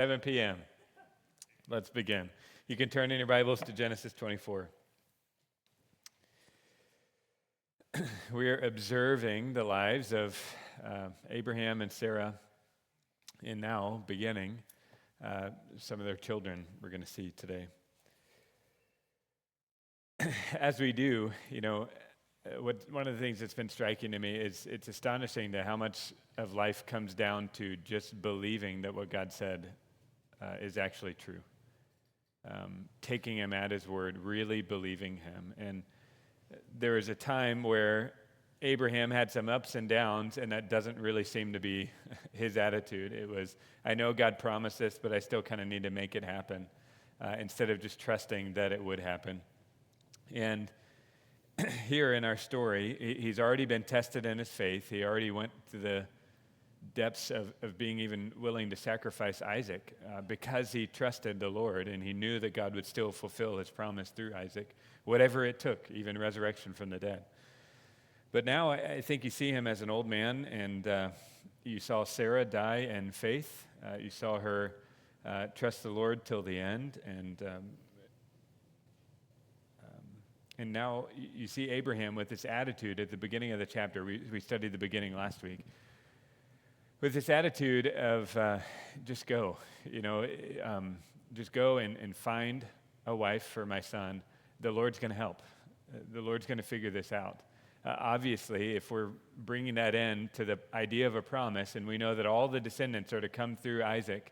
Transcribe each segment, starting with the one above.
7 p.m. Let's begin. You can turn in your Bibles to Genesis 24. We're observing the lives of Abraham and Sarah, and now beginning some of their children we're going to see today. As we do, one of the things that's been striking to me is it's astonishing to how much of life comes down to just believing that what God said is actually true. Taking him at his word, really believing him. And there was a time where Abraham had some ups and downs, and that doesn't really seem to be his attitude. It was, I know God promised this, but I still kind of need to make it happen, instead of just trusting that it would happen. And here in our story, he's already been tested in his faith. He already went to the depths of being even willing to sacrifice Isaac because he trusted the Lord and he knew that God would still fulfill his promise through Isaac, whatever it took, even resurrection from the dead. But now I think you see him as an old man, and you saw Sarah die in faith. You saw her trust the Lord till the end, and now you see Abraham with this attitude at the beginning of the chapter. We studied the beginning last week. With this attitude of just go, just go and find a wife for my son. The Lord's going to help. The Lord's going to figure this out. Obviously, if we're bringing that in to the idea of a promise, and we know that all the descendants are to come through Isaac,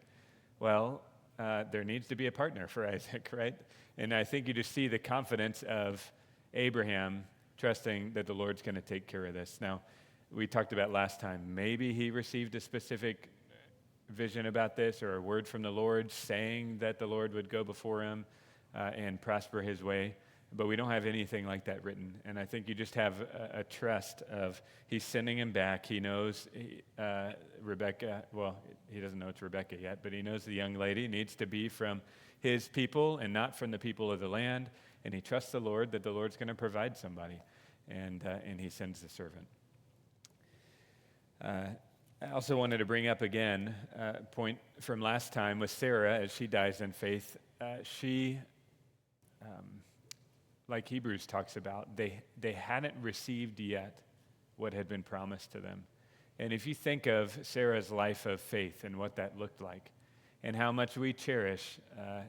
well, there needs to be a partner for Isaac, right? And I think you just see the confidence of Abraham trusting that the Lord's going to take care of this. Now, we talked about last time, maybe he received a specific vision about this or a word from the Lord saying that the Lord would go before him and prosper his way, but we don't have anything like that written. And I think you just have a trust of he's sending him back. He knows Rebecca, well, he doesn't know it's Rebecca yet, but he knows the young lady needs to be from his people and not from the people of the land, and he trusts the Lord that the Lord's going to provide somebody, and he sends the servant. I also wanted to bring up again a point from last time with Sarah as she dies in faith. She, like Hebrews talks about, they hadn't received yet what had been promised to them. And if you think of Sarah's life of faith and what that looked like, and how much we cherish,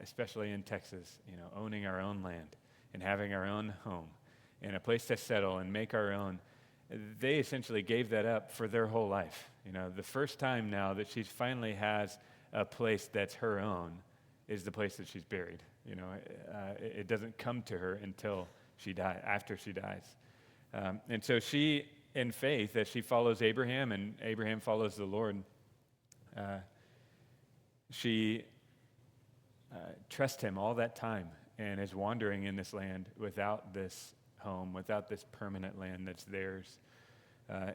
especially in Texas, owning our own land and having our own home and a place to settle and make our own, they essentially gave that up for their whole life. The first time now that she finally has a place that's her own is the place that she's buried. It doesn't come to her until after she dies. And so she, in faith, as she follows Abraham and Abraham follows the Lord, she trusts him all that time and is wandering in this land without this home, without this permanent land that's theirs.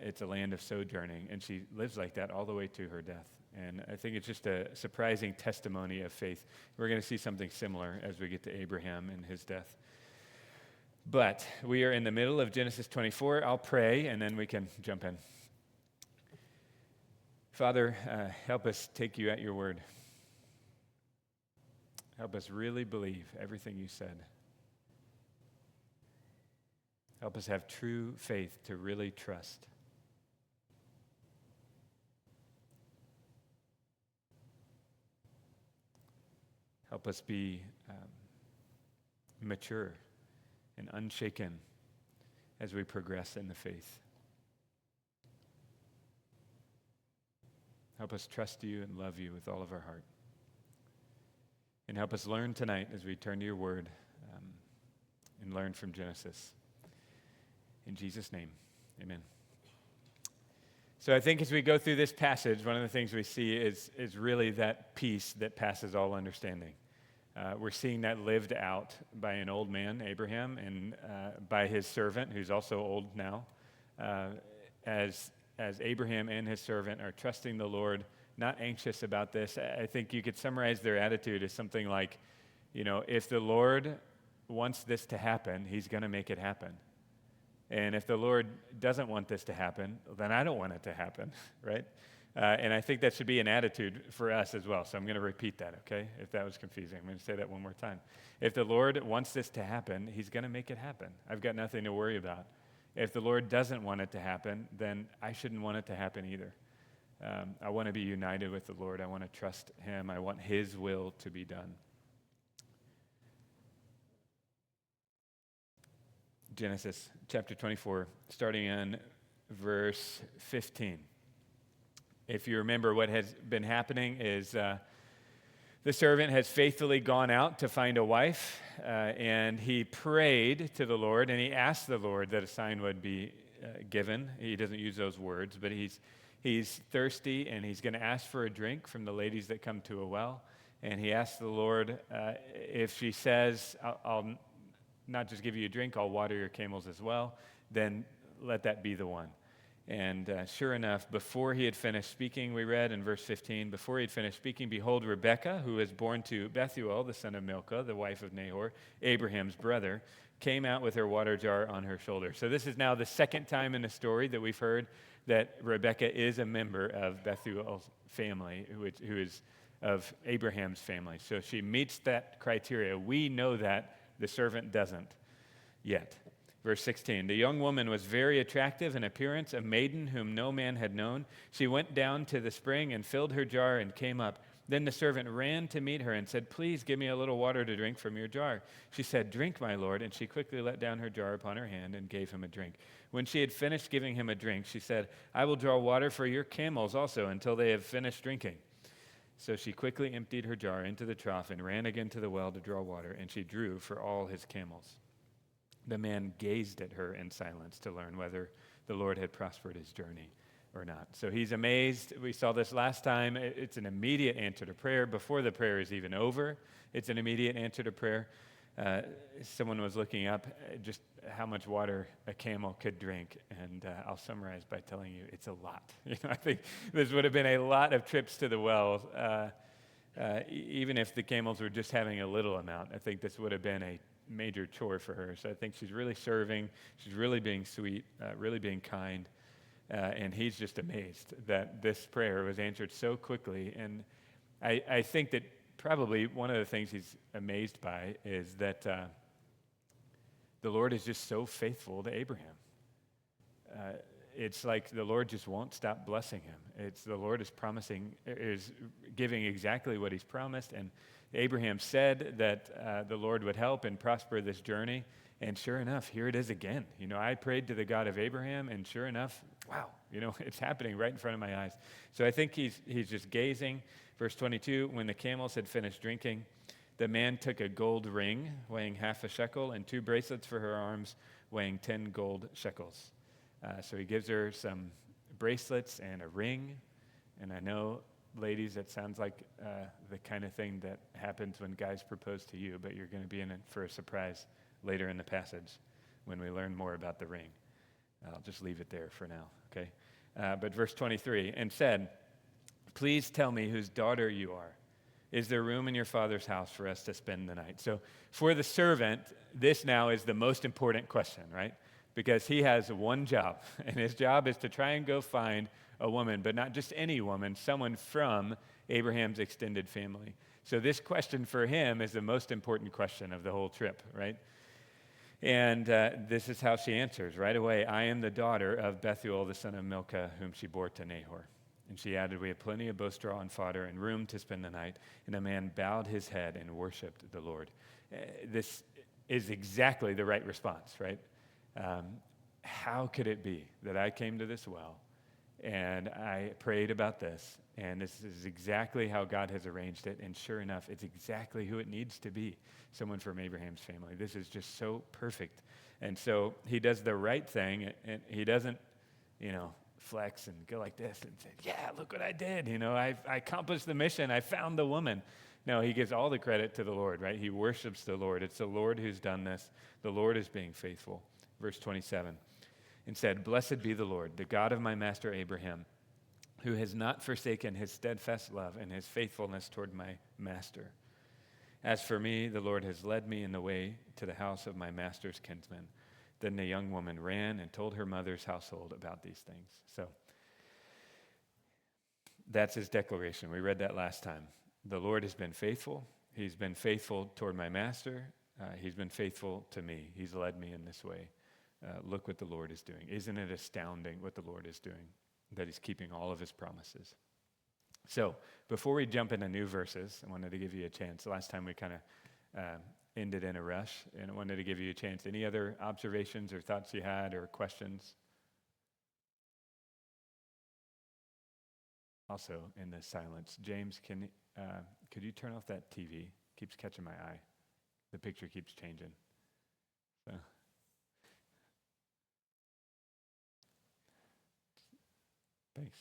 It's a land of sojourning, and she lives like that all the way to her death. And I think it's just a surprising testimony of faith. We're going to see something similar as we get to Abraham and his death. But we are in the middle of Genesis 24. I'll pray, and then we can jump in. Father, help us take you at your word. Help us really believe everything you said. Help us have true faith to really trust. Help us be mature and unshaken as we progress in the faith. Help us trust you and love you with all of our heart. And help us learn tonight as we turn to your word and learn from Genesis. In Jesus' name, amen. So I think as we go through this passage, one of the things we see is really that peace that passes all understanding. We're seeing that lived out by an old man, Abraham, and by his servant, who's also old now, as Abraham and his servant are trusting the Lord, not anxious about this. I think you could summarize their attitude as something like, if the Lord wants this to happen, he's going to make it happen. And if the Lord doesn't want this to happen, then I don't want it to happen, right? And I think that should be an attitude for us as well. So I'm going to repeat that, okay? If that was confusing, I'm going to say that one more time. If the Lord wants this to happen, he's going to make it happen. I've got nothing to worry about. If the Lord doesn't want it to happen, then I shouldn't want it to happen either. I want to be united with the Lord. I want to trust him. I want his will to be done. Genesis chapter 24, starting in verse 15. If you remember, what has been happening is the servant has faithfully gone out to find a wife, and he prayed to the Lord, and he asked the Lord that a sign would be given. He doesn't use those words, but he's thirsty, and he's going to ask for a drink from the ladies that come to a well. And he asks the Lord, if she says, I'll not just give you a drink, I'll water your camels as well, then let that be the one. And sure enough, before he had finished speaking, we read in verse 15, before he had finished speaking, behold, Rebekah, who was born to Bethuel, the son of Milcah, the wife of Nahor, Abraham's brother, came out with her water jar on her shoulder. So this is now the second time in the story that we've heard that Rebekah is a member of Bethuel's family, who is of Abraham's family. So she meets that criteria. We know that. The servant doesn't yet. Verse 16, the young woman was very attractive in appearance, a maiden whom no man had known. She went down to the spring and filled her jar and came up. Then the servant ran to meet her and said, please give me a little water to drink from your jar. She said, drink, my lord. And she quickly let down her jar upon her hand and gave him a drink. When she had finished giving him a drink, she said, I will draw water for your camels also until they have finished drinking. So she quickly emptied her jar into the trough and ran again to the well to draw water, and she drew for all his camels. The man gazed at her in silence to learn whether the Lord had prospered his journey or not. So he's amazed. We saw this last time. It's an immediate answer to prayer. Before the prayer is even over, it's an immediate answer to prayer. Someone was looking up just how much water a camel could drink, and I'll summarize by telling you it's a lot. I think this would have been a lot of trips to the well, even if the camels were just having a little amount. I think this would have been a major chore for her. So I think she's really serving, she's really being sweet, really being kind, and he's just amazed that this prayer was answered so quickly. And I think that probably one of the things he's amazed by is that the Lord is just so faithful to Abraham. It's like the Lord just won't stop blessing him. It's the Lord is giving exactly what he's promised. And Abraham said that the Lord would help and prosper this journey. And sure enough, here it is again. I prayed to the God of Abraham, and sure enough, wow, it's happening right in front of my eyes. So I think he's just gazing. Verse 22, when the camels had finished drinking, the man took a gold ring weighing half a shekel and 2 bracelets for her arms weighing 10 gold shekels. So he gives her some bracelets and a ring. And I know, ladies, that sounds like the kind of thing that happens when guys propose to you, but you're going to be in it for a surprise later in the passage when we learn more about the ring. I'll just leave it there for now, okay? But verse 23, and said, please tell me whose daughter you are. Is there room in your father's house for us to spend the night? So for the servant, this now is the most important question, right? Because he has one job, and his job is to try and go find a woman, but not just any woman, someone from Abraham's extended family. So this question for him is the most important question of the whole trip, right? And this is how she answers right away. I am the daughter of Bethuel, the son of Milcah, whom she bore to Nahor. And she added, we have plenty of bow straw and fodder and room to spend the night. And the man bowed his head and worshiped the Lord. This is exactly the right response, right? How could it be that I came to this well and I prayed about this, and this is exactly how God has arranged it, and sure enough, it's exactly who it needs to be, someone from Abraham's family. This is just so perfect. And so he does the right thing, and he doesn't, flex and go like this and say, yeah, look what I did. I accomplished the mission. I found the woman. No, he gives all the credit to the Lord, right? He worships the Lord. It's the Lord who's done this. The Lord is being faithful. Verse 27, and said, blessed be the Lord, the God of my master Abraham, who has not forsaken his steadfast love and his faithfulness toward my master. As for me, the Lord has led me in the way to the house of my master's kinsman. Then the young woman ran and told her mother's household about these things. So That's his declaration. We read that last time. The Lord has been faithful. He's been faithful toward my master. He's been faithful to me. He's led me in this way. Look what the Lord is doing. Isn't it astounding what the Lord is doing? That he's keeping all of his promises. So before we jump into new verses, I wanted to give you a chance. Last time we kind of ended in a rush, and I wanted to give you a chance. Any other observations or thoughts you had or questions? Also in the silence, James, could you turn off that TV? Keeps catching my eye. The picture keeps changing. So. Thanks.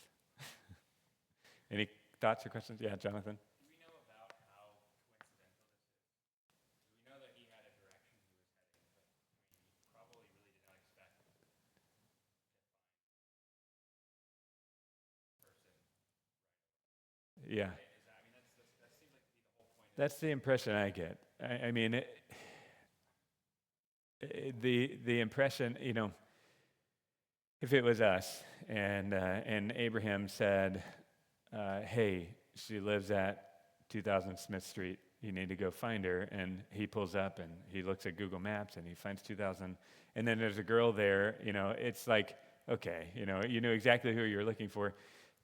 Any thoughts or questions? Yeah, Jonathan? Do we know about how coincidental this is? We know that he had a direction he was heading, but he probably really did not expect to find the person. Yeah. That seems like to be the whole point. That's the impression I get. I mean, the impression, if it was us and Abraham said, hey, she lives at 2000 Smith Street, you need to go find her, and he pulls up and he looks at Google Maps and he finds 2000, and then there's a girl there, it's like, okay, you knew exactly who you're looking for.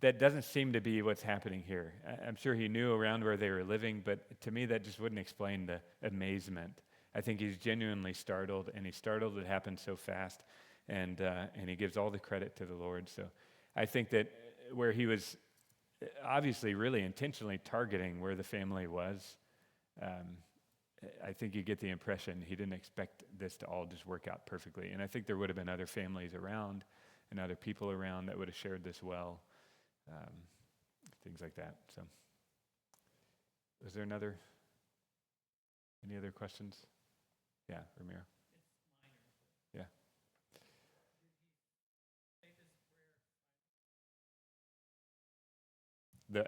That doesn't seem to be what's happening here. I'm sure he knew around where they were living, but to me that just wouldn't explain the amazement. I think he's genuinely startled, and he's startled it happened so fast, and he gives all the credit to the Lord. So I think that where he was obviously really intentionally targeting where the family was, I think you get the impression he didn't expect this to all just work out perfectly. And I think there would have been other families around and other people around that would have shared this well. Things like that. So, is there any other questions? Yeah, Ramiro. Yeah.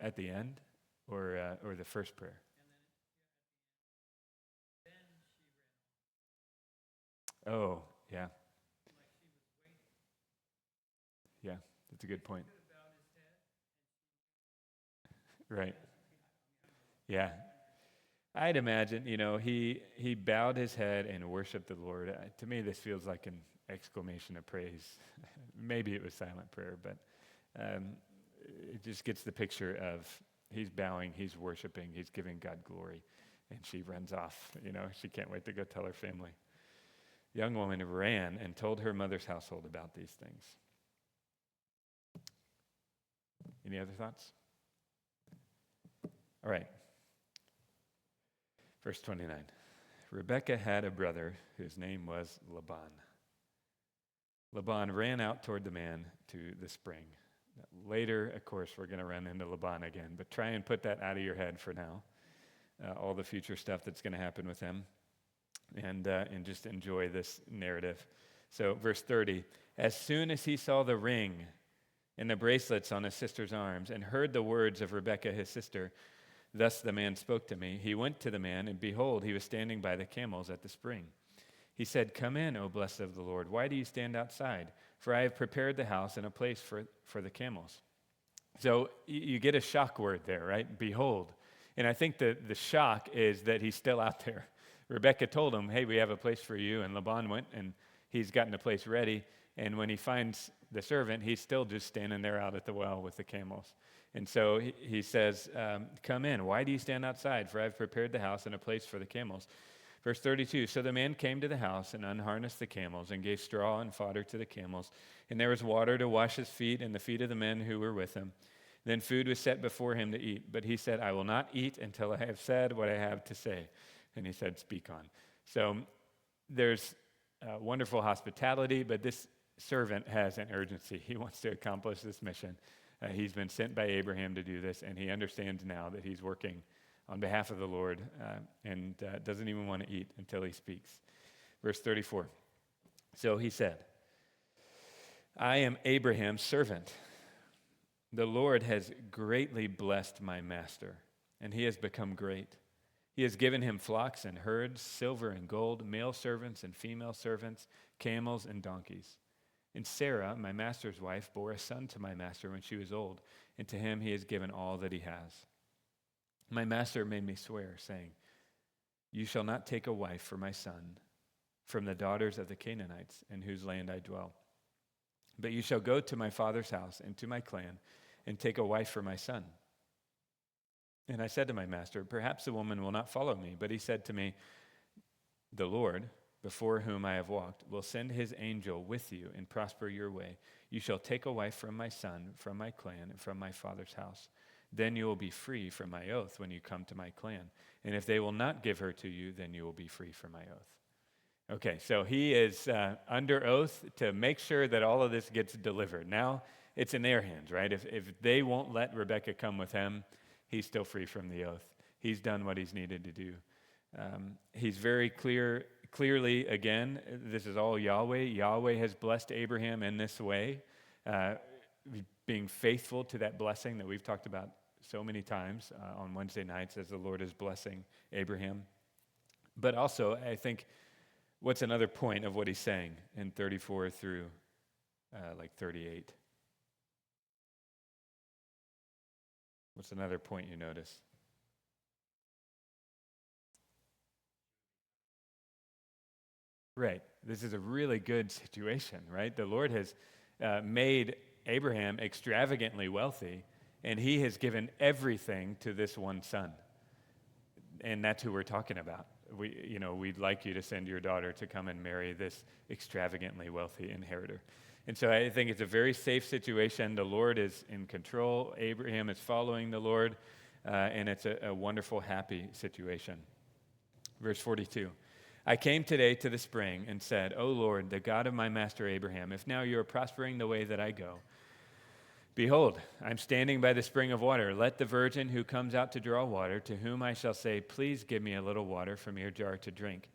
At the end, or the first prayer. Oh, yeah. Yeah, that's a good point. Right. Yeah. I'd imagine, he bowed his head and worshiped the Lord. To me, this feels like an exclamation of praise. Maybe it was silent prayer, but it just gets the picture of he's bowing, he's worshiping, he's giving God glory, and she runs off. She can't wait to go tell her family. The young woman ran and told her mother's household about these things. Any other thoughts? All right. Verse 29. Rebekah had a brother whose name was Laban. Laban ran out toward the man to the spring. Later, of course, we're going to run into Laban again, but try and put that out of your head for now. All the future stuff that's going to happen with him, and just enjoy this narrative. So, verse 30. As soon as he saw the ring and the bracelets on his sister's arms and heard the words of Rebekah, his sister, thus the man spoke to me. He went to the man, and behold, he was standing by the camels at the spring. He said, Come in, O blessed of the Lord. Why do you stand outside? For I have prepared the house and a place for the camels. So you get a shock word there, right? Behold. And I think the shock is that he's still out there. Rebekah told him, hey, we have a place for you. And Laban went, and he's gotten the place ready. And when he finds the servant, he's still just standing there out at the well with the camels. And so he says, come in. Why do you stand outside? For I've prepared the house and a place for the camels. Verse 32, so the man came to the house and unharnessed the camels and gave straw and fodder to the camels. And there was water to wash his feet and the feet of the men who were with him. Then food was set before him to eat. But he said, I will not eat until I have said what I have to say. And he said, speak on. So there's wonderful hospitality, but this servant has an urgency. He wants to accomplish this mission. He's been sent by Abraham to do this, and he understands now that he's working on behalf of the Lord and doesn't even want to eat until he speaks. Verse 34. So he said, I am Abraham's servant. The Lord has greatly blessed my master, and he has become great. He has given him flocks and herds, silver and gold, male servants and female servants, camels and donkeys. And Sarah, my master's wife, bore a son to my master when she was old, and to him he has given all that he has. My master made me swear, saying, you shall not take a wife for my son from the daughters of the Canaanites in whose land I dwell. But you shall go to my father's house and to my clan and take a wife for my son. And I said to my master, perhaps the woman will not follow me. But he said to me, the Lord, before whom I have walked, will send his angel with you and prosper your way. You shall take a wife from my son, from my clan, and from my father's house. Then you will be free from my oath when you come to my clan. And if they will not give her to you, then you will be free from my oath. Okay, so he is under oath to make sure that all of this gets delivered. Now it's in their hands, right? If they won't let Rebekah come with him, he's still free from the oath. He's done what he's needed to do. He's very clearly, again, this is all Yahweh. Yahweh has blessed Abraham in this way, being faithful to that blessing that we've talked about so many times on Wednesday nights as the Lord is blessing Abraham. But also, I think, what's another point of what he's saying in 34 through 38? What's another point you notice? Right. This is a really good situation, right? The Lord has made Abraham extravagantly wealthy, and he has given everything to this one son. And that's who we're talking about. We'd like you to send your daughter to come and marry this extravagantly wealthy inheritor. And so I think it's a very safe situation. The Lord is in control. Abraham is following the Lord, and it's a wonderful, happy situation. Verse 42. I came today to the spring and said, O Lord, the God of my master Abraham, if now you are prospering the way that I go, behold, I'm standing by the spring of water. Let the virgin who comes out to draw water, to whom I shall say, please give me a little water from your jar to drink,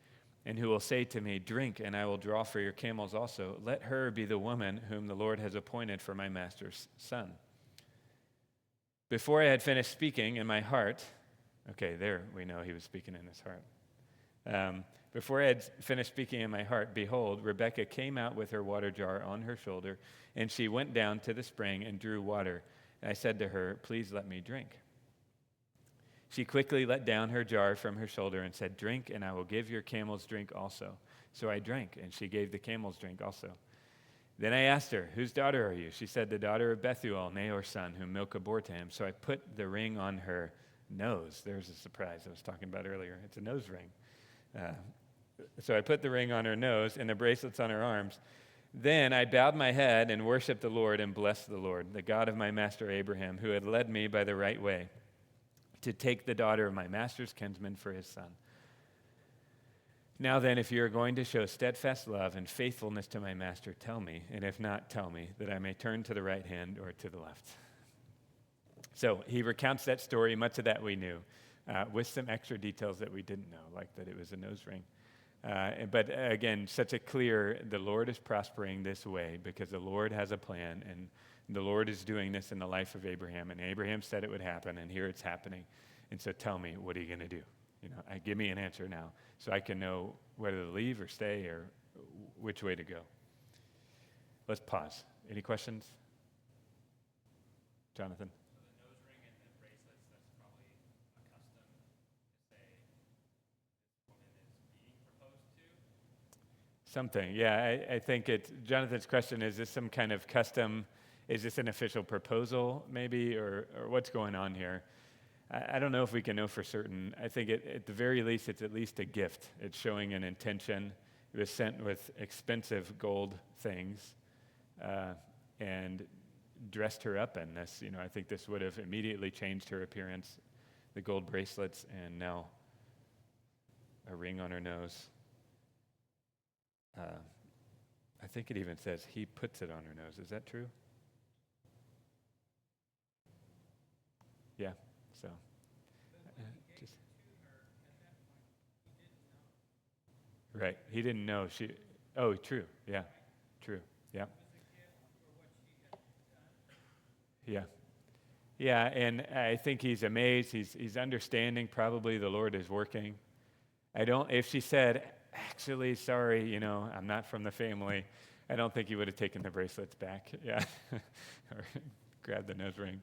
and who will say to me, drink, and I will draw for your camels also, let her be the woman whom the Lord has appointed for my master's son. Before I had finished speaking in my heart, okay, there we know he was speaking in his heart. Before I had finished speaking in my heart, behold, Rebekah came out with her water jar on her shoulder, and she went down to the spring and drew water. And I said to her, please let me drink. She quickly let down her jar from her shoulder and said, drink, and I will give your camels drink also. So I drank, and she gave the camels drink also. Then I asked her, whose daughter are you? She said, the daughter of Bethuel, Nahor's son, whom Milcah bore to him. So I put the ring on her nose. There's a surprise I was talking about earlier. It's a nose ring. So I put the ring on her nose and the bracelets on her arms. Then I bowed my head and worshiped the Lord and blessed the Lord, the God of my master Abraham, who had led me by the right way to take the daughter of my master's kinsman for his son. Now then, if you are going to show steadfast love and faithfulness to my master, tell me, and if not, tell me, that I may turn to the right hand or to the left. So he recounts that story, much of that we knew, with some extra details that we didn't know, like that it was a nose ring. But again, such a clear, the Lord is prospering this way because the Lord has a plan, and the Lord is doing this in the life of Abraham, and Abraham said it would happen, and here it's happening. And so tell me, what are you going to do? Give me an answer now so I can know whether to leave or stay or which way to go. Let's pause. Any questions? Jonathan? So the nose ring and the bracelets, that's probably a custom to say this woman is being proposed to? Something, yeah. I think Jonathan's question, is this some kind of custom? Is this an official proposal maybe, or what's going on here? I don't know if we can know for certain. I think at the very least, it's at least a gift. It's showing an intention. It was sent with expensive gold things and dressed her up in this. I think this would have immediately changed her appearance. The gold bracelets and now a ring on her nose. I think it even says he puts it on her nose. Is that true? Yeah. So, right. He didn't know she. Oh, true. Yeah, true. Yeah. Yeah. Yeah, and I think he's amazed. He's understanding. Probably the Lord is working. If she said, actually, sorry, I'm not from the family, I don't think he would have taken the bracelets back. Yeah, or grabbed the nose ring.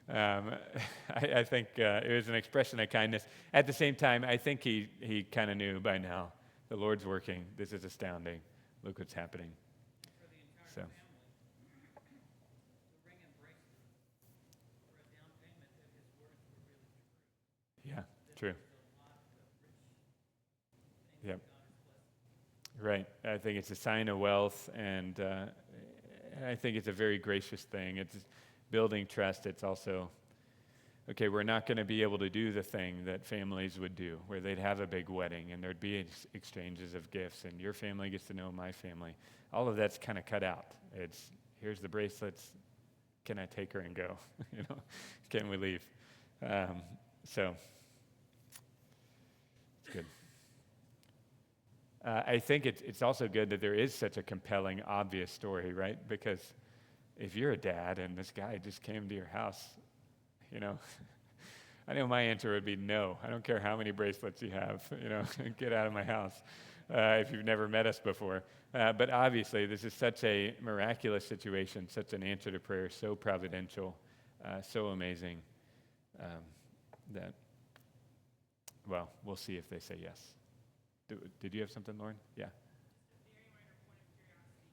I think it was an expression of kindness. At the same time, I think he kind of knew by now, the Lord's working. This is astounding. Look what's happening. For the entire So. family, the ring and bracelet were a down payment that his words were really true. Yeah, That true. there's a lot of rich things Yep. that God has blessed. Right. I think it's a sign of wealth, and I think it's a very gracious thing. It's building trust. It's also, okay, we're not going to be able to do the thing that families would do, where they'd have a big wedding and there'd be exchanges of gifts, and your family gets to know my family. All of that's kind of cut out. It's, here's the bracelets. Can I take her and go? Can we leave? So it's good. I think it's also good that there is such a compelling, obvious story, right? Because if you're a dad and this guy just came to your house, I know my answer would be no. I don't care how many bracelets you have, get out of my house if you've never met us before. But obviously, this is such a miraculous situation, such an answer to prayer, so providential, so amazing that, well, we'll see if they say yes. Did you have something, Lauren? Yeah. Just a very minor point of curiosity.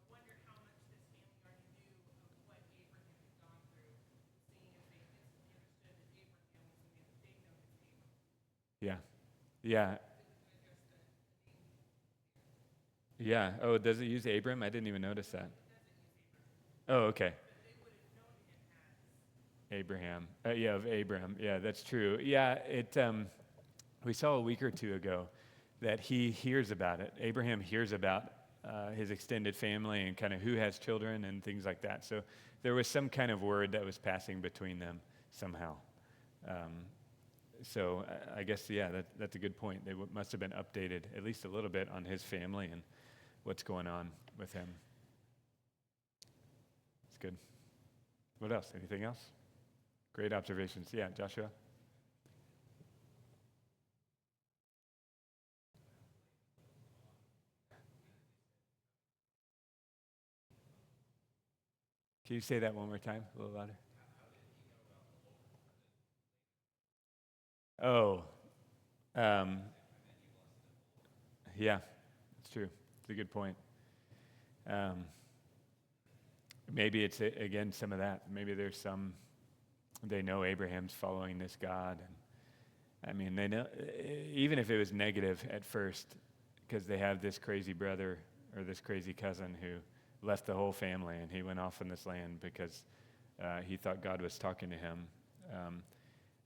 I wonder how much this family already knew of what Abraham had gone through, seeing as they instantly understood that Abraham was the name that they know as Abram. Yeah. Yeah. I guess the name Yeah. Oh, does it use Abram? I didn't even notice that. doesn't use Abraham, Oh, okay. but they would have known him as. Abraham. Yeah, of Abraham. Yeah, that's true. Yeah, we saw a week or two ago that he hears about it. Abraham hears about his extended family and kind of who has children and things like that. So there was some kind of word that was passing between them somehow. So I guess, yeah, that's a good point. They must have been updated at least a little bit on his family and what's going on with him. It's good. What else? Anything else? Great observations. Yeah, Joshua? Can you say that one more time, a little louder? Oh, yeah, it's true. It's a good point. Maybe it's, again, some of that. Maybe there's they know Abraham's following this God. And I mean, they know, even if it was negative at first, because they have this crazy brother or this crazy cousin who left the whole family and he went off in this land because he thought God was talking to him.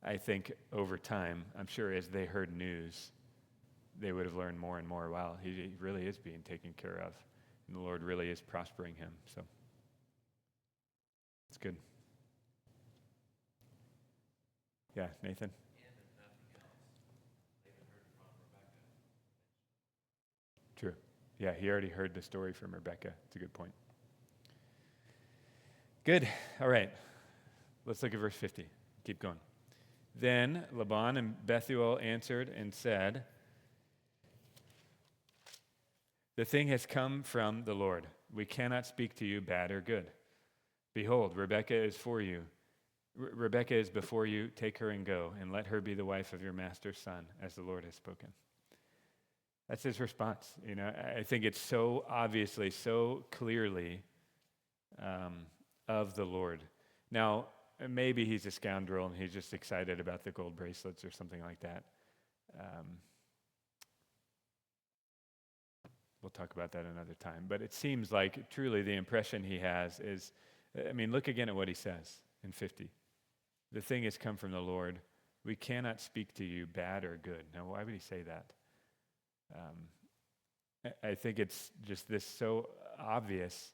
I think over time, I'm sure as they heard news, they would have learned more and more, wow, he really is being taken care of. And the Lord really is prospering him. So it's good. Yeah, Nathan? True. Yeah, he already heard the story from Rebecca. It's a good point. Good. All right. Let's look at verse 50. Keep going. Then Laban and Bethuel answered and said, "The thing has come from the Lord. We cannot speak to you bad or good. Behold, Rebekah is for you. Rebekah is before you. Take her and go, and let her be the wife of your master's son, as the Lord has spoken." That's his response. I think it's so obviously, so clearly of the Lord. Now, maybe he's a scoundrel and he's just excited about the gold bracelets or something like that. We'll talk about that another time. But it seems like truly the impression he has is, look again at what he says in 50. The thing has come from the Lord. We cannot speak to you bad or good. Now, why would he say that? I think it's just this so obvious.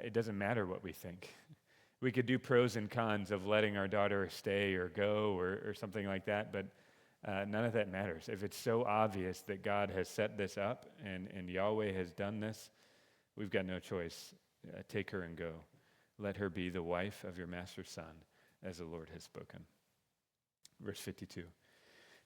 It doesn't matter what we think. We could do pros and cons of letting our daughter stay or go or something like that, but none of that matters. If it's so obvious that God has set this up and Yahweh has done this, we've got no choice. Take her and go. Let her be the wife of your master's son, as the Lord has spoken. Verse 52.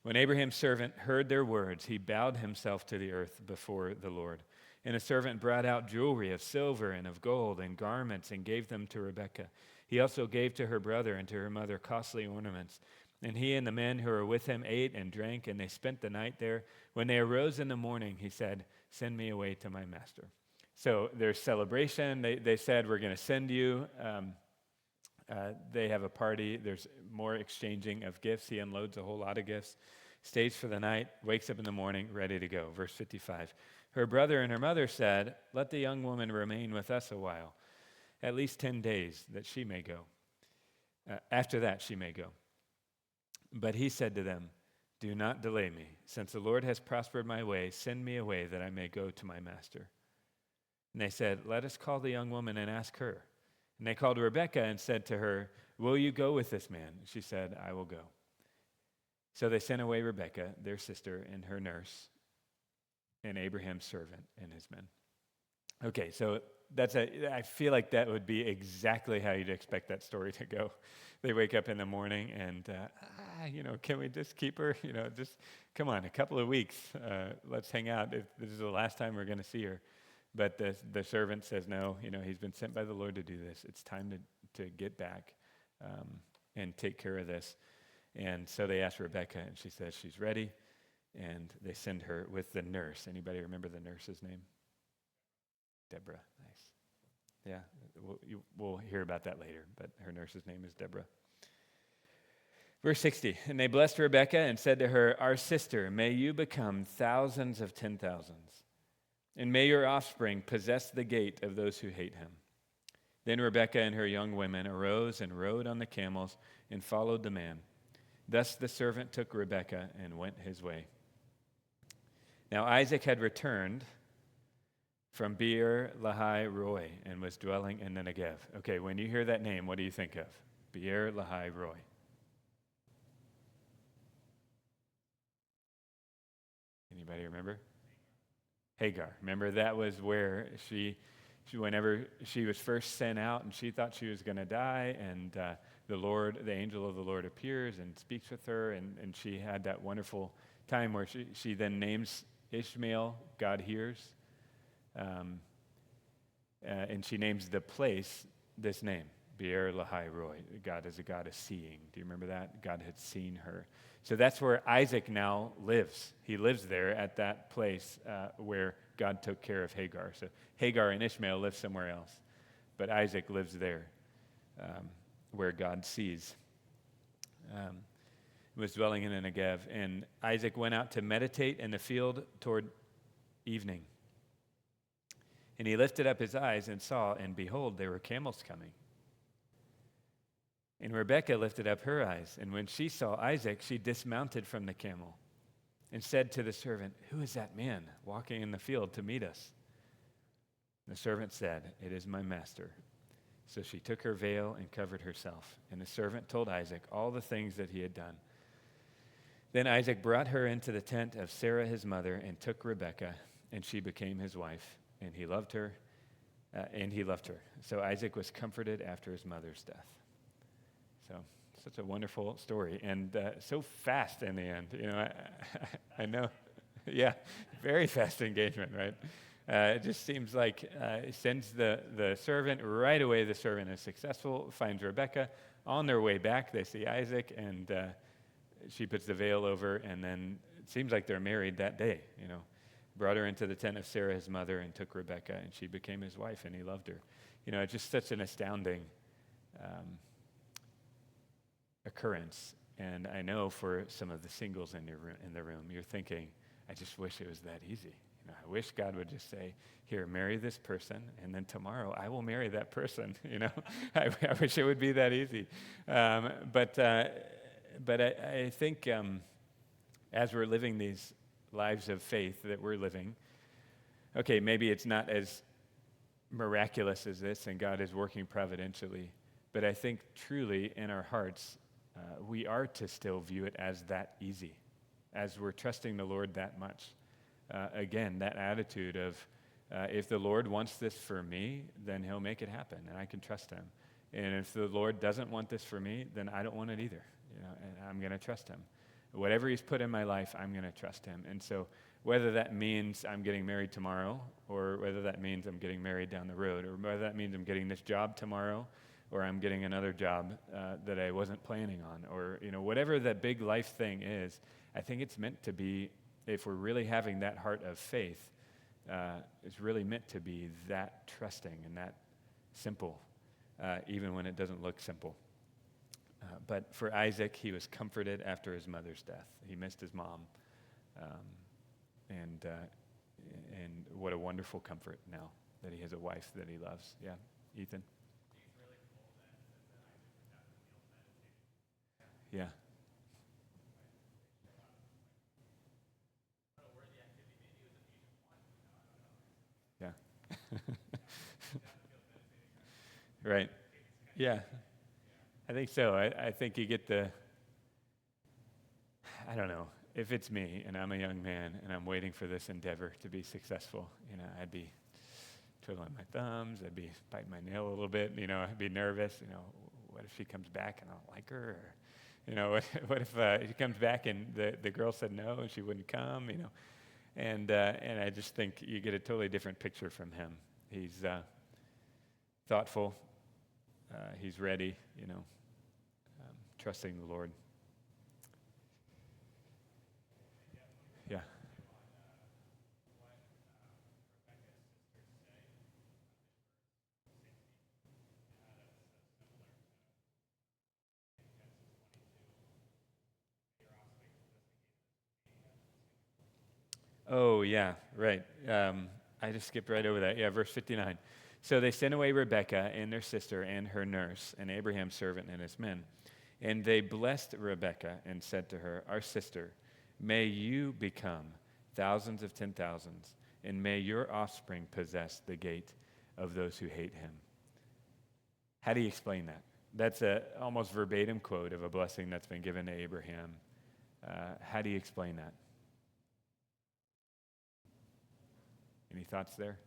When Abraham's servant heard their words, he bowed himself to the earth before the Lord. And a servant brought out jewelry of silver and of gold and garments and gave them to Rebekah. He also gave to her brother and to her mother costly ornaments. And he and the men who were with him ate and drank, and they spent the night there. When they arose in the morning, he said, "Send me away to my master." So there's celebration. They said, "We're going to send you." They have a party. There's more exchanging of gifts. He unloads a whole lot of gifts, stays for the night, wakes up in the morning, ready to go. Verse 55. Her brother and her mother said, "Let the young woman remain with us a while, at least 10 days, that she may go. After that, she may go." But he said to them, "Do not delay me. Since the Lord has prospered my way, send me away that I may go to my master." And they said, "Let us call the young woman and ask her." And they called Rebekah and said to her, "Will you go with this man?" She said, "I will go." So they sent away Rebekah, their sister, and her nurse, and Abraham's servant and his men. Okay, so I feel like that would be exactly how you'd expect that story to go. They wake up in the morning and, can we just keep her? Just come on, a couple of weeks. Let's hang out. If this is the last time we're going to see her. But the servant says, no, he's been sent by the Lord to do this. It's time to get back and take care of this. And so they ask Rebekah, and she says she's ready. And they send her with the nurse. Anybody remember the nurse's name? Deborah. Nice. Yeah, we'll hear about that later, but her nurse's name is Deborah. Verse 60, and they blessed Rebekah and said to her, "Our sister, may you become thousands of 10,000s, and may your offspring possess the gate of those who hate him." Then Rebekah and her young women arose and rode on the camels and followed the man. Thus the servant took Rebekah and went his way. Now Isaac had returned from Beer Lahai Roi and was dwelling in the Negev. Okay, when you hear that name, what do you think of? Beer Lahai Roi. Anybody remember? Hagar. Remember, that was where she whenever she was first sent out and she thought she was going to die, and the angel of the Lord appears and speaks with her, and she had that wonderful time where she then names Ishmael, God hears, and she names the place this name, Beer Lahai Roi. God is a God of seeing. Do you remember that? God had seen her. So that's where Isaac now lives. He lives there at that place where God took care of Hagar. So Hagar and Ishmael live somewhere else, but Isaac lives there where God sees. Was dwelling in the Negev, and Isaac went out to meditate in the field toward evening. And he lifted up his eyes and saw, and behold, there were camels coming. And Rebekah lifted up her eyes, and when she saw Isaac, she dismounted from the camel and said to the servant, "Who is that man walking in the field to meet us?" The servant said, "It is my master." So she took her veil and covered herself. And the servant told Isaac all the things that he had done. Then Isaac brought her into the tent of Sarah his mother and took Rebekah, and she became his wife. And he loved her, So Isaac was comforted after his mother's death. So such a wonderful story, and so fast in the end. I know, yeah, very fast engagement, right? It just seems like he sends the servant right away. The servant is successful, finds Rebekah. On their way back, they see Isaac, and she puts the veil over, and then it seems like they're married that day. Brought her into the tent of Sarah, his mother, and took Rebekah, and she became his wife, and he loved her. It's just such an astounding occurrence. And I know for some of the singles in the room, you're thinking, I just wish it was that easy. I wish God would just say, "Here, marry this person, and then tomorrow I will marry that person." I wish it would be that easy. But I think as we're living these lives of faith that we're living, okay, maybe it's not as miraculous as this, and God is working providentially, but I think truly in our hearts, we are to still view it as that easy, as we're trusting the Lord that much. Again, that attitude of, if the Lord wants this for me, then he'll make it happen, and I can trust him. And if the Lord doesn't want this for me, then I don't want it either. And I'm going to trust him. Whatever he's put in my life, I'm going to trust him. And so whether that means I'm getting married tomorrow, or whether that means I'm getting married down the road, or whether that means I'm getting this job tomorrow, or I'm getting another job that I wasn't planning on, or whatever that big life thing is. I think it's meant to be, if we're really having that heart of faith, it's really meant to be that trusting and that simple, even when it doesn't look simple. But for Isaac, he was comforted after his mother's death. He missed his mom. And what a wonderful comfort now that he has a wife that he loves. Yeah, Ethan? It's really cool that Isaac would have to feel meditating. Yeah. What a worthy activity. Maybe it was Ephesians 1. I don't know. Yeah. Right. Yeah. I think so. I think you get I don't know. If it's me and I'm a young man and I'm waiting for this endeavor to be successful, I'd be twiddling my thumbs. I'd be biting my nail a little bit. I'd be nervous. What if she comes back and I don't like her? Or, what if she comes back and the girl said no and she wouldn't come? And I just think you get a totally different picture from him. He's thoughtful. He's ready. Trusting the Lord. Yeah. Oh, yeah, right. I just skipped right over that. Yeah, verse 59. So they sent away Rebekah and their sister and her nurse and Abraham's servant and his men. And they blessed Rebekah and said to her, "Our sister, may you become thousands of 10,000s, and may your offspring possess the gate of those who hate him." How do you explain that? That's a almost verbatim quote of a blessing that's been given to Abraham. How do you explain that? Any thoughts there?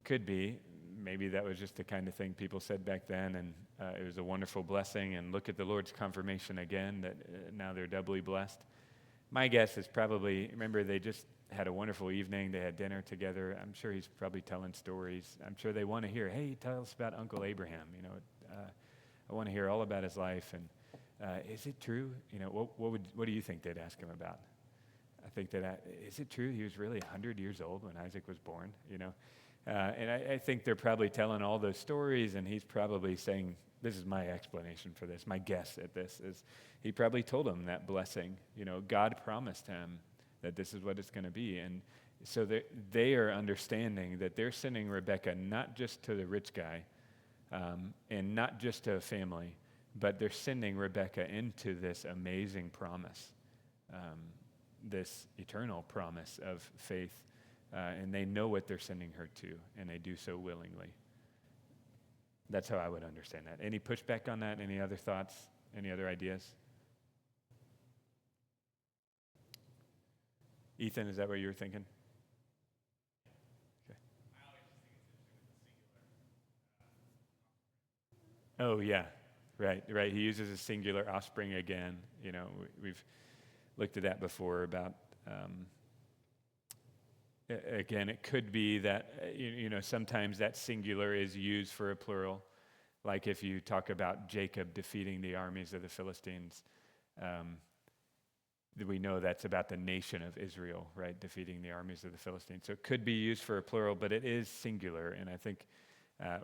Could be. Maybe that was just the kind of thing people said back then, and it was a wonderful blessing, and look at the Lord's confirmation again, that now they're doubly blessed. My guess is probably, remember, they just had a wonderful evening. They had dinner together. I'm sure he's probably telling stories. I'm sure they want to hear, "Hey, tell us about Uncle Abraham. I want to hear all about his life. And is it true? What do you think they'd ask him about? I think is it true he was really 100 years old when Isaac was born? And I think they're probably telling all those stories, and he's probably saying, this is my explanation for this. My guess at this is he probably told him that blessing. God promised him that this is what it's going to be. And so they are understanding that they're sending Rebekah not just to the rich guy and not just to a family, but they're sending Rebekah into this amazing promise, this eternal promise of faith. And they know what they're sending her to, and they do so willingly. That's how I would understand that. Any pushback on that? Any other thoughts? Any other ideas? Ethan, is that what you were thinking? Okay. I always just think it's interesting with the singular. Oh, yeah. Right. He uses a singular offspring again. We've looked at that before about, again, it could be that, sometimes that singular is used for a plural. Like if you talk about Jacob defeating the armies of the Philistines, we know that's about the nation of Israel, right? Defeating the armies of the Philistines. So it could be used for a plural, but it is singular. And I think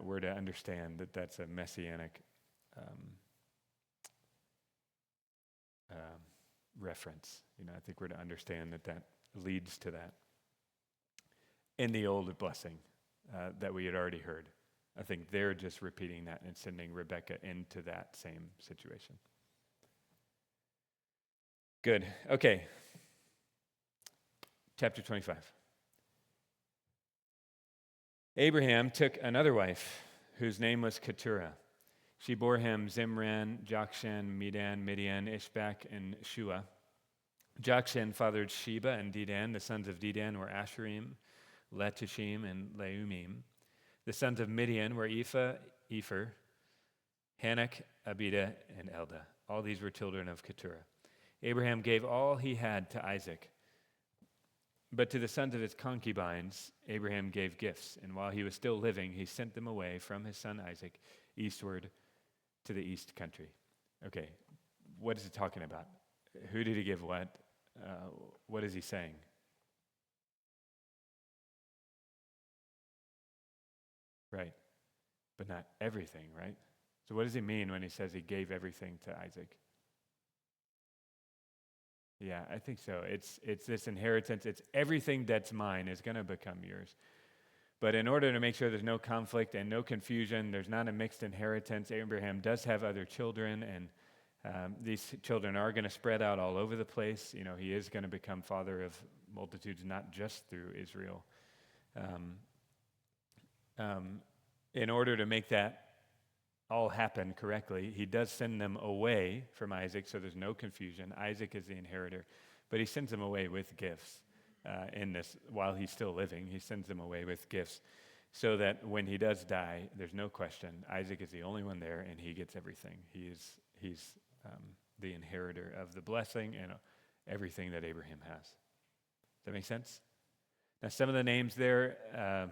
we're to understand that that's a messianic reference. I think we're to understand that leads to that. In the old blessing that we had already heard, I think they're just repeating that and sending Rebekah into that same situation. Good. Okay. Chapter 25. Abraham took another wife whose name was Keturah. She bore him Zimran, Jokshan, Medan, Midian, Ishbak, and Shua. Jokshan fathered Sheba and Dedan. The sons of Dedan were Asherim, Letushim, and Leumim. The sons of Midian were Ephah, Epher, Hanok, Abida, and Elda. All these were children of Keturah. Abraham gave all he had to Isaac. But to the sons of his concubines, Abraham gave gifts, and while he was still living, he sent them away from his son Isaac eastward to the east country. Okay, what is he talking about? Who did he give what? What is he saying? Right, but not everything, right? So what does he mean when he says he gave everything to Isaac? Yeah, I think so. It's this inheritance. It's everything that's mine is going to become yours. But in order to make sure there's no conflict and no confusion, there's not a mixed inheritance, Abraham does have other children, and these children are going to spread out all over the place. You know, he is going to become father of multitudes, not just through Israel. In order to make that all happen correctly, he does send them away from Isaac, so there's no confusion. Isaac is the inheritor, but he sends them away with gifts in this. While he's still living, he sends them away with gifts so that when he does die, there's no question. Isaac is the only one there, and he gets everything. He's the inheritor of the blessing and everything that Abraham has. Does that make sense? Now, some of the names there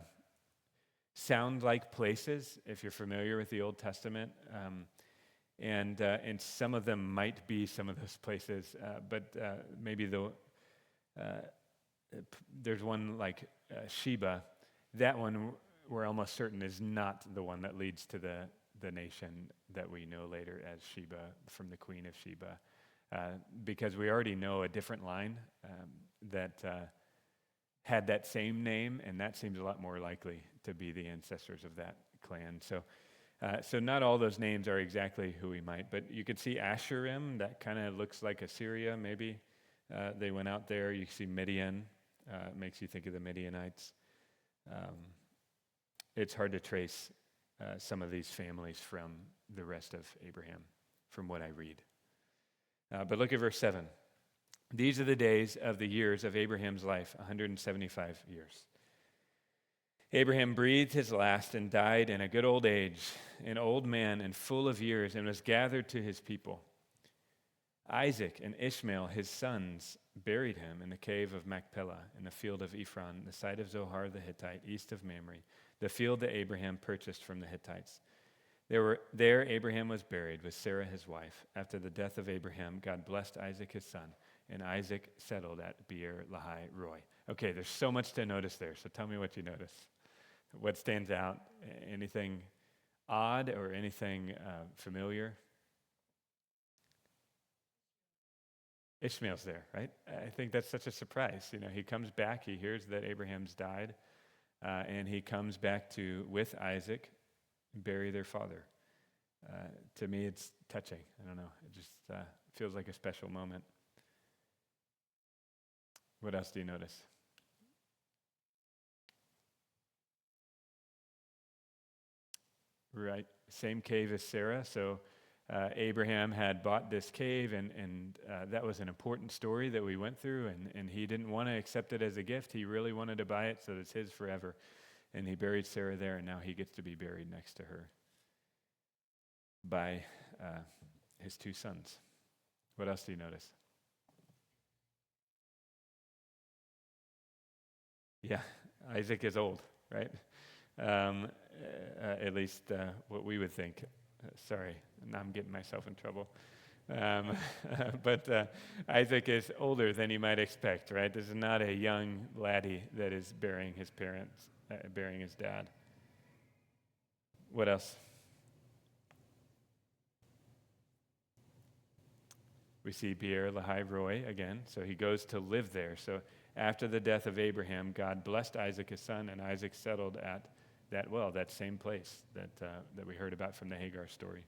sound like places, if you're familiar with the Old Testament, and some of them might be some of those places, but maybe there's one like Sheba. That one we're almost certain is not the one that leads to the nation that we know later as Sheba, from the Queen of Sheba, because we already know a different line that had that same name, and that seems a lot more likely to be the ancestors of that clan. So not all those names are exactly who we might, but you could see Asherim, that kind of looks like Assyria, maybe. They went out there. You see Midian, makes you think of the Midianites. It's hard to trace some of these families from the rest of Abraham, from what I read. But look at verse 7. These are the days of the years of Abraham's life, 175 years. Abraham breathed his last and died in a good old age, an old man and full of years, and was gathered to his people. Isaac and Ishmael, his sons, buried him in the cave of Machpelah, in the field of Ephron, the site of Zohar the Hittite, east of Mamre, the field that Abraham purchased from the Hittites. There Abraham was buried with Sarah his wife. After the death of Abraham, God blessed Isaac his son, and Isaac settled at Beer Lahai Roi. Okay, there's so much to notice there, so tell me what you notice. What stands out? Anything odd or anything familiar? Ishmael's there, right? I think that's such a surprise. You know, he comes back, he hears that Abraham's died, and he comes back to, with Isaac, bury their father. To me, it's touching. I don't know. It just feels like a special moment. What else do you notice? Right, same cave as Sarah. So Abraham had bought this cave, and that was an important story that we went through, and he didn't want to accept it as a gift. He really wanted to buy it so it's his forever. And he buried Sarah there, and now he gets to be buried next to her by his two sons. What else do you notice? Yeah, Isaac is old, right? At least what we would think. Sorry, now I'm getting myself in trouble. But Isaac is older than you might expect, right? This is not a young laddie that is burying his parents, burying his dad. What else? We see Beer Lahai Roi again, so he goes to live there. So after the death of Abraham, God blessed Isaac his son, and Isaac settled at that same place that we heard about from the Hagar story.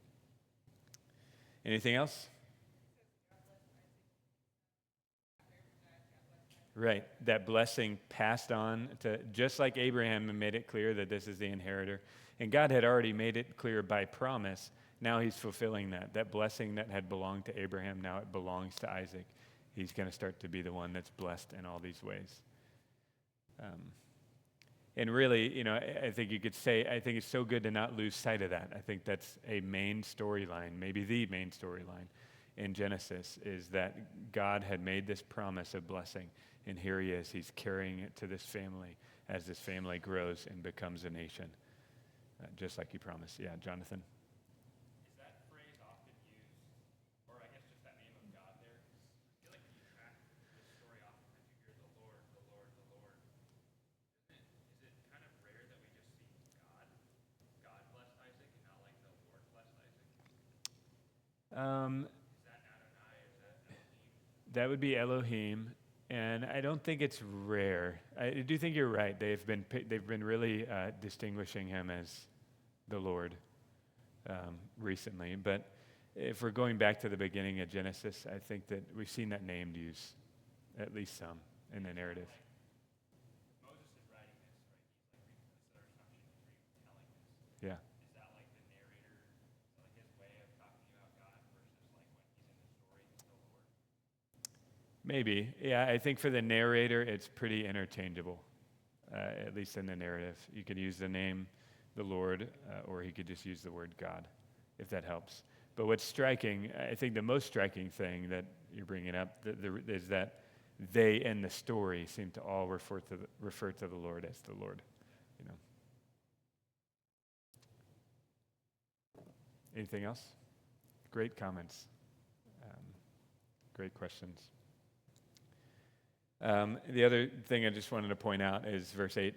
Anything else? Right, that blessing passed on to, just like Abraham made it clear that this is the inheritor. And God had already made it clear by promise. Now he's fulfilling that. That blessing that had belonged to Abraham, now it belongs to Isaac. He's going to start to be the one that's blessed in all these ways. And really, I think you could say, I think it's so good to not lose sight of that. I think that's a main storyline, maybe the main storyline in Genesis, is that God had made this promise of blessing. And here he is. He's carrying it to this family as this family grows and becomes a nation, just like he promised. Yeah, Jonathan? Is that phrase often used, or I guess just that name of God there? I feel like when you track this story, oftentimes you hear the Lord, the Lord, the Lord. Is it kind of rare that we just see God blessed Isaac and not like the Lord blessed Isaac? Um, Is that Adonai? Is that Elohim? that would be Elohim. And I don't think it's rare. I do think you're right. They've been really distinguishing him as the Lord recently. But if we're going back to the beginning of Genesis, I think that we've seen that named used at least some in the narrative. Moses is writing this, right? He's like, this is our assumption. He's retelling this. Yeah. Is that like the narrator, is that like his way of talking about God versus like when he's in the story, he's the Lord? Maybe. Yeah, I think for the narrator, it's pretty interchangeable, at least in the narrative. You could use the name, the Lord, or he could just use the word God, if that helps. But what's striking, I think the most striking thing that you're bringing up is that they in the story seem to all refer to the Lord as the Lord. Anything else? Great comments. Great questions. The other thing I just wanted to point out is verse 8.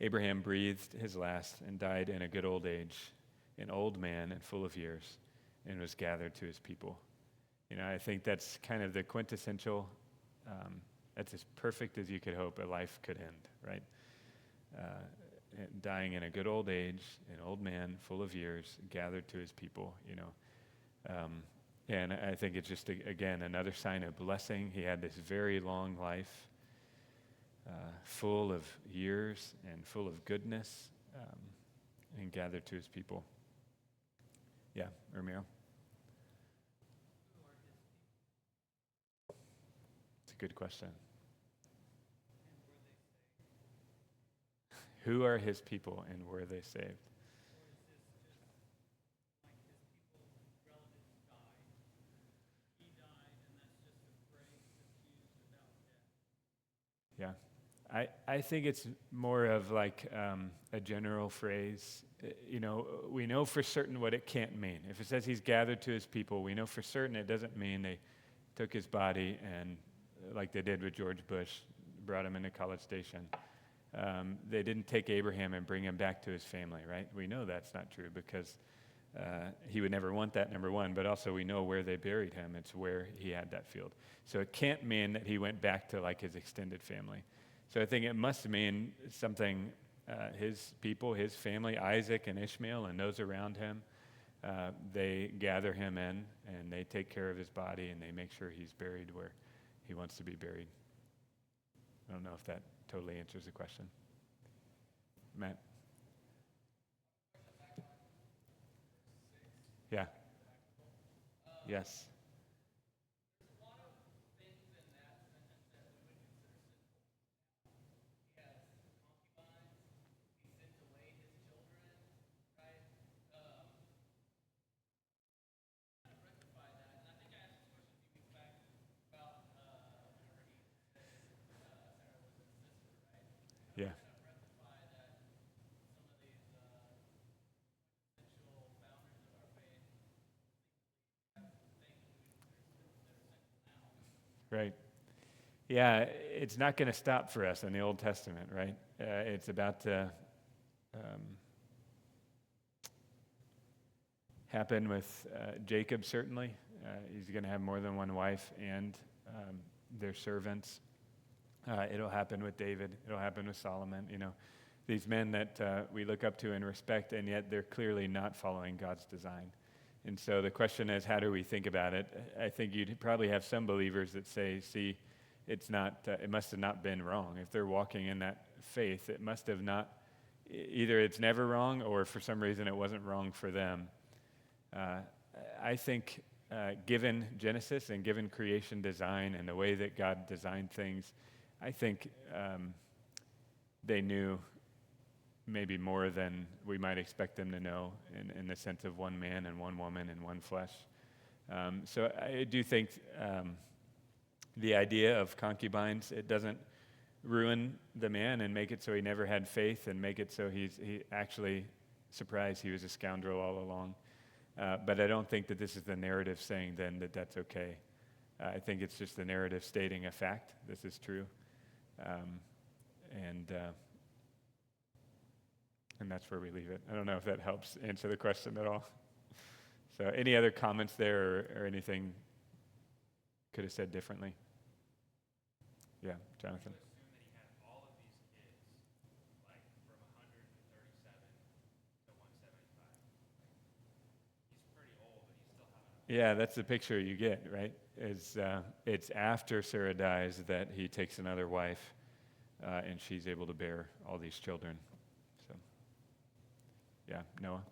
Abraham breathed his last and died in a good old age, an old man and full of years, and was gathered to his people. I think that's kind of the quintessential, that's as perfect as you could hope a life could end, right? Dying in a good old age, an old man full of years, gathered to his people, And I think it's just, again, another sign of blessing. He had this very long life, full of years and full of goodness, and gathered to his people. Yeah, Ramiro? It's a good question. Who are his people and were they saved? Yeah, I think it's more of like a general phrase. We know for certain what it can't mean. If it says he's gathered to his people, we know for certain it doesn't mean they took his body and, like they did with George Bush, brought him into College Station. They didn't take Abraham and bring him back to his family, right? We know that's not true because he would never want that, number one, but also we know where they buried him. It's where he had that field. So it can't mean that he went back to like his extended family. So I think it must mean something, his people, his family, Isaac and Ishmael and those around him, they gather him in and they take care of his body and they make sure he's buried where he wants to be buried. I don't know if that totally answers the question. Matt? Yeah. Yes. Yeah. Right. Yeah, it's not going to stop for us in the Old Testament, right? It's about to happen with Jacob, certainly. He's going to have more than one wife and their servants. It'll happen with David. It'll happen with Solomon. These men that we look up to and respect, and yet they're clearly not following God's design. And so the question is, how do we think about it? I think you'd probably have some believers that say, see, it must have not been wrong. If they're walking in that faith, it must have not, either it's never wrong or for some reason it wasn't wrong for them. I think given Genesis and given creation design and the way that God designed things, I think they knew maybe more than we might expect them to know in the sense of one man and one woman and one flesh. So I do think the idea of concubines, it doesn't ruin the man and make it so he never had faith and make it so he actually surprised he was a scoundrel all along. But I don't think that this is the narrative saying then that that's okay. I think it's just the narrative stating a fact. This is true. And that's where we leave it. I don't know if that helps answer the question at all. So any other comments there or anything could have said differently? Yeah, Jonathan. Assume that he had all of these kids, like from 137 to 175. He's pretty old, but he's still having Yeah, that's the picture you get, right? It's after Sarah dies that he takes another wife, and she's able to bear all these children. So, yeah, Noah?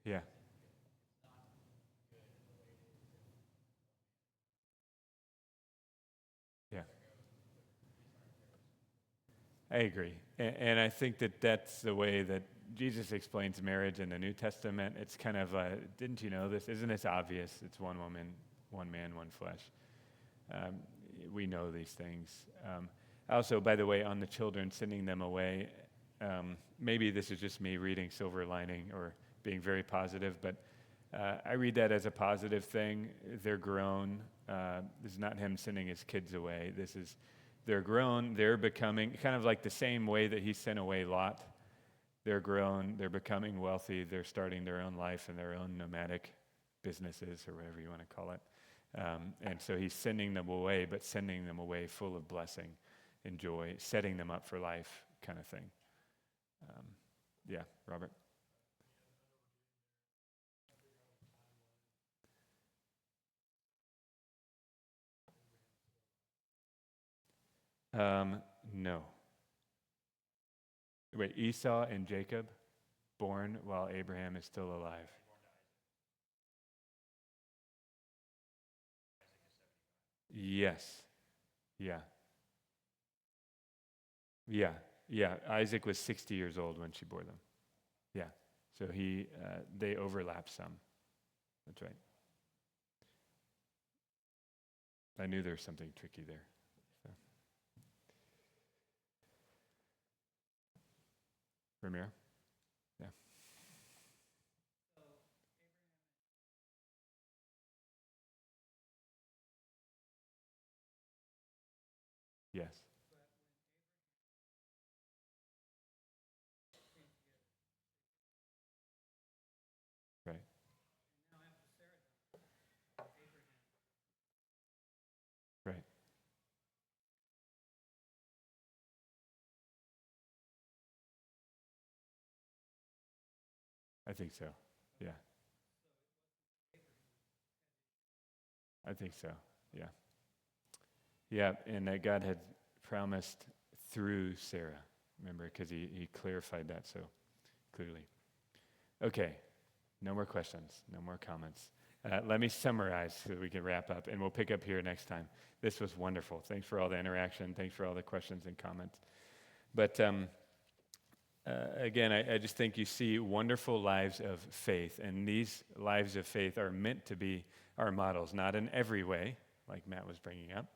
Yeah. Yeah. I agree. And I think that that's the way that Jesus explains marriage in the New Testament. It's kind of, didn't you know this? Isn't this obvious? It's one woman, one man, one flesh. We know these things. Also, by the way, on the children, sending them away, maybe this is just me reading Silver Lining or being very positive, but I read that as a positive thing. They're grown. This is not him sending his kids away. They're grown. They're becoming kind of like the same way that he sent away Lot. They're grown. They're becoming wealthy. They're starting their own life and their own nomadic businesses or whatever you want to call it. And so he's sending them away, but sending them away full of blessing and joy, setting them up for life kind of thing. Yeah, Robert? No. Wait, Esau and Jacob, born while Abraham is still alive. Yes. Yeah. Yeah. Yeah. Isaac was 60 years old when she bore them. Yeah. So they overlap some. That's right. I knew there was something tricky there. So. Ramiro? Yeah. Yes. Right. Right. I think so. Yeah. I think so. Yeah. Yeah, and that God had promised through Sarah, remember, because he clarified that so clearly. Okay, no more questions, no more comments. Let me summarize so we can wrap up, and we'll pick up here next time. This was wonderful. Thanks for all the interaction. Thanks for all the questions and comments. But again, I just think you see wonderful lives of faith, and these lives of faith are meant to be our models, not in every way, like Matt was bringing up,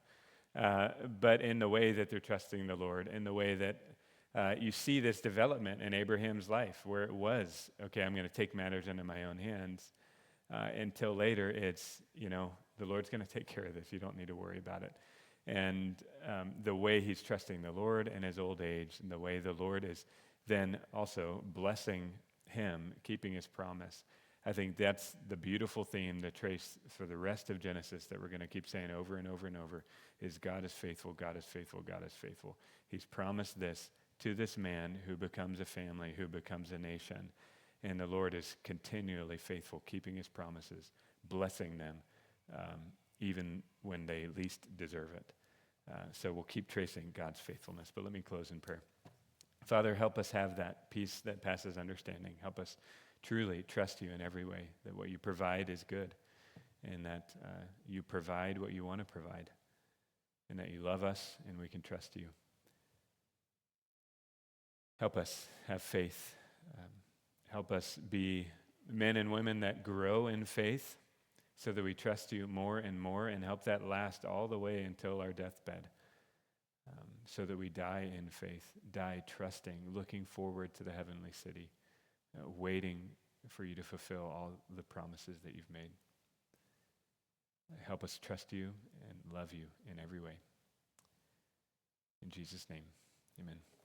but in the way that they're trusting the Lord, in the way that you see this development in Abraham's life, where it was, okay, I'm going to take matters into my own hands, until later it's, the Lord's going to take care of this. You don't need to worry about it. And the way he's trusting the Lord in his old age, and the way the Lord is then also blessing him, keeping his promise. I think that's the beautiful theme to trace for the rest of Genesis that we're going to keep saying over and over and over. is God is faithful, God is faithful, God is faithful. He's promised this to this man who becomes a family, who becomes a nation. And the Lord is continually faithful, keeping his promises, blessing them, even when they least deserve it. So we'll keep tracing God's faithfulness. But let me close in prayer. Father, help us have that peace that passes understanding. Help us truly trust you in every way, that what you provide is good, and that you provide what you want to provide, and that you love us and we can trust you. Help us have faith. Help us be men and women that grow in faith so that we trust you more and more, and help that last all the way until our deathbed, so that we die in faith, die trusting, looking forward to the heavenly city, waiting for you to fulfill all the promises that you've made. Help us trust you and love you in every way. In Jesus' name, amen.